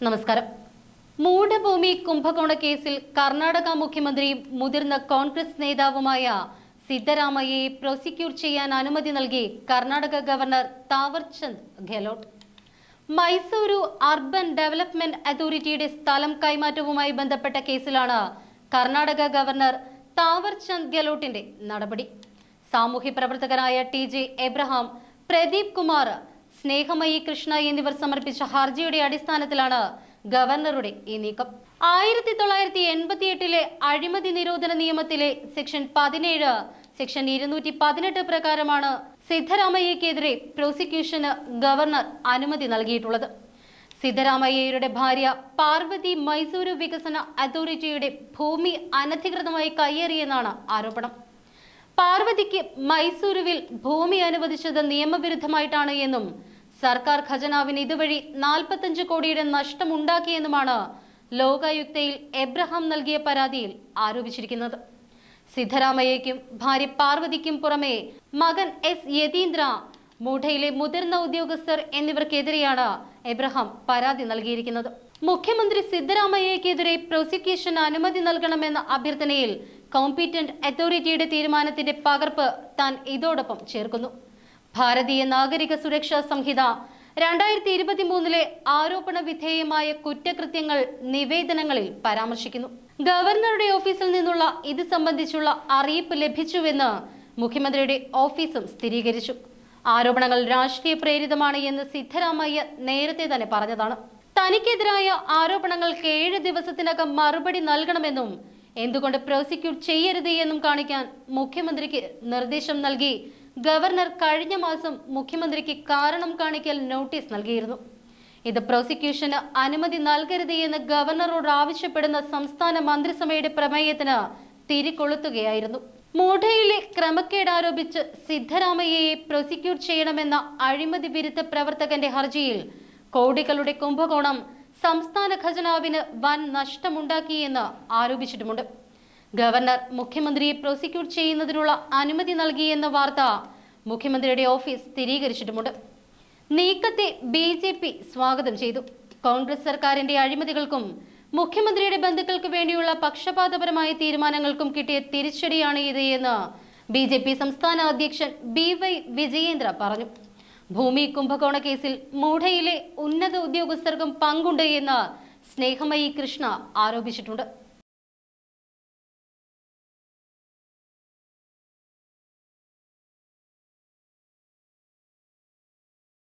നമസ്കാരം. മൂഢഭൂമി കുംഭകോണ കേസിൽ കർണാടക മുഖ്യമന്ത്രിയും മുതിർന്ന കോൺഗ്രസ് നേതാവുമായ സിദ്ധരാമയ്യയെ പ്രോസിക്യൂട്ട് ചെയ്യാൻ അനുമതി നൽകി Karnataka governor Thawarchand Gehlot. Mysuru urban development അതോറിറ്റിയുടെ സ്ഥലം കൈമാറ്റവുമായി ബന്ധപ്പെട്ട കേസിലാണ് കർണാടക ഗവർണർ താവർചന്ദ് ഗെഹ്ലോട്ടിന്റെ നടപടി. സാമൂഹ്യ പ്രവർത്തകരായ ടി.ജെ. എബ്രഹാം, പ്രദീപ് കുമാർ, സ്നേഹമയി കൃഷ്ണ എന്നിവർ സമർപ്പിച്ച ഹർജിയുടെ അടിസ്ഥാനത്തിലാണ് ഗവർണറുടെ ഈ നീക്കം. 1988 അഴിമതി നിരോധന നിയമത്തിലെ സെക്ഷൻ 17, സെക്ഷൻ 218 പ്രകാരമാണ് സിദ്ധരാമയ്യക്കെതിരെ പ്രോസിക്യൂഷന് ഗവർണർ അനുമതി നൽകിയിട്ടുള്ളത്. സിദ്ധരാമയ്യയുടെ ഭാര്യ പാർവതി മൈസൂരു വികസന അതോറിറ്റിയുടെ ഭൂമി അനധികൃതമായി കയ്യേറിയെന്നാണ് ആരോപണം. പാർവതിക്ക് മൈസൂരുവിൽ ഭൂമി അനുവദിച്ചത് നിയമവിരുദ്ധമായിട്ടാണ് എന്നും സർക്കാർ ഖജനാവിന് ഇതുവഴി 45 കോടിയുടെ നഷ്ടമുണ്ടാക്കിയെന്നുമാണ് ലോകായുക്തയിൽ എബ്രഹാം നൽകിയ പരാതിയിൽ ആരോപിച്ചിരിക്കുന്നത്. സിദ്ധരാമയ്യയ്ക്കും ഭാര്യ പാർവതിക്കും പുറമെ മകൻ എസ് യതീന്ദ്ര, മൂഢയിലെ മുതിർന്ന ഉദ്യോഗസ്ഥർ എന്നിവർക്കെതിരെയാണ് എബ്രഹാം പരാതി നൽകിയിരിക്കുന്നത്. മുഖ്യമന്ത്രി സിദ്ധരാമയ്യക്കെതിരെ പ്രോസിക്യൂഷൻ അനുമതി നൽകണമെന്ന അഭ്യർത്ഥനയിൽ കോമ്പീറ്റന്റ് അതോറിറ്റിയുടെ തീരുമാനത്തിന്റെ പകർപ്പ് താൻ ഇതോടൊപ്പം ചേർക്കുന്നു. ഭാരതീയ നാഗരിക സുരക്ഷാ സംഹിത 2023 ആരോപണ വിധേയമായ കുറ്റകൃത്യങ്ങൾ നിവേദനങ്ങളിൽ പരാമർശിക്കുന്നു. ഗവർണറുടെ ഓഫീസിൽ നിന്നുള്ള ഇത് സംബന്ധിച്ചുള്ള അറിയിപ്പ് ലഭിച്ചുവെന്ന് മുഖ്യമന്ത്രിയുടെ ഓഫീസും സ്ഥിരീകരിച്ചു. ആരോപണങ്ങൾ രാഷ്ട്രീയ പ്രേരിതമാണ് എന്ന് സിദ്ധരാമയ്യ നേരത്തെ തന്നെ പറഞ്ഞതാണ്. തനിക്കെതിരായ ആരോപണങ്ങൾക്ക് 7 ദിവസത്തിനകം മറുപടി നൽകണമെന്നും എന്തുകൊണ്ട് പ്രോസിക്യൂട്ട് ചെയ്യരുത് എന്നും കാണിക്കാൻ മുഖ്യമന്ത്രിക്ക് നിർദ്ദേശം നൽകി ഗവർണർ കഴിഞ്ഞ മാസം മുഖ്യമന്ത്രിക്ക് കാരണം കാണിക്കൽ നോട്ടീസ് നൽകിയിരുന്നു. ഇത് പ്രോസിക്യൂഷന് അനുമതി നൽകരുത് എന്ന് ഗവർണറോട് ആവശ്യപ്പെടുന്ന സംസ്ഥാന മന്ത്രിസഭയുടെ പ്രമേയത്തിന് തിരികൊളുത്തുകയായിരുന്നു. മൂഢയിലെ ക്രമക്കേട് ആരോപിച്ച് സിദ്ധരാമയ്യയെ പ്രോസിക്യൂട്ട് ചെയ്യണമെന്ന അഴിമതി വിരുദ്ധ പ്രവർത്തകന്റെ ഹർജിയിൽ കോടികളുടെ കുംഭകോണം സംസ്ഥാന ഖജനാവിന് വൻ നഷ്ടമുണ്ടാക്കിയെന്ന് ആരോപിച്ചിട്ടുമുണ്ട്. ഗവർണർ മുഖ്യമന്ത്രിയെ പ്രോസിക്യൂട്ട് ചെയ്യുന്നതിനുള്ള അനുമതി നൽകിയെന്ന വാർത്ത മുഖ്യമന്ത്രിയുടെ ഓഫീസ് സ്ഥിരീകരിച്ചിട്ടുമുണ്ട്. നീക്കത്തെ BJP സ്വാഗതം ചെയ്തു. കോൺഗ്രസ് സർക്കാരിന്റെ അഴിമതികൾക്കും മുഖ്യമന്ത്രിയുടെ ബന്ധുക്കൾക്ക് വേണ്ടിയുള്ള പക്ഷപാതപരമായ തീരുമാനങ്ങൾക്കും കിട്ടിയ തിരിച്ചടിയാണ് ഇത് എന്ന് BJP സംസ്ഥാന അധ്യക്ഷൻ BY വിജയേന്ദ്ര പറഞ്ഞു. ഭൂമി കുംഭകോണ കേസിൽ മൂഢയിലെ ഉന്നത ഉദ്യോഗസ്ഥർക്കും പങ്കുണ്ട് എന്ന് സ്നേഹമയി കൃഷ്ണ ആരോപിച്ചിട്ടുണ്ട്.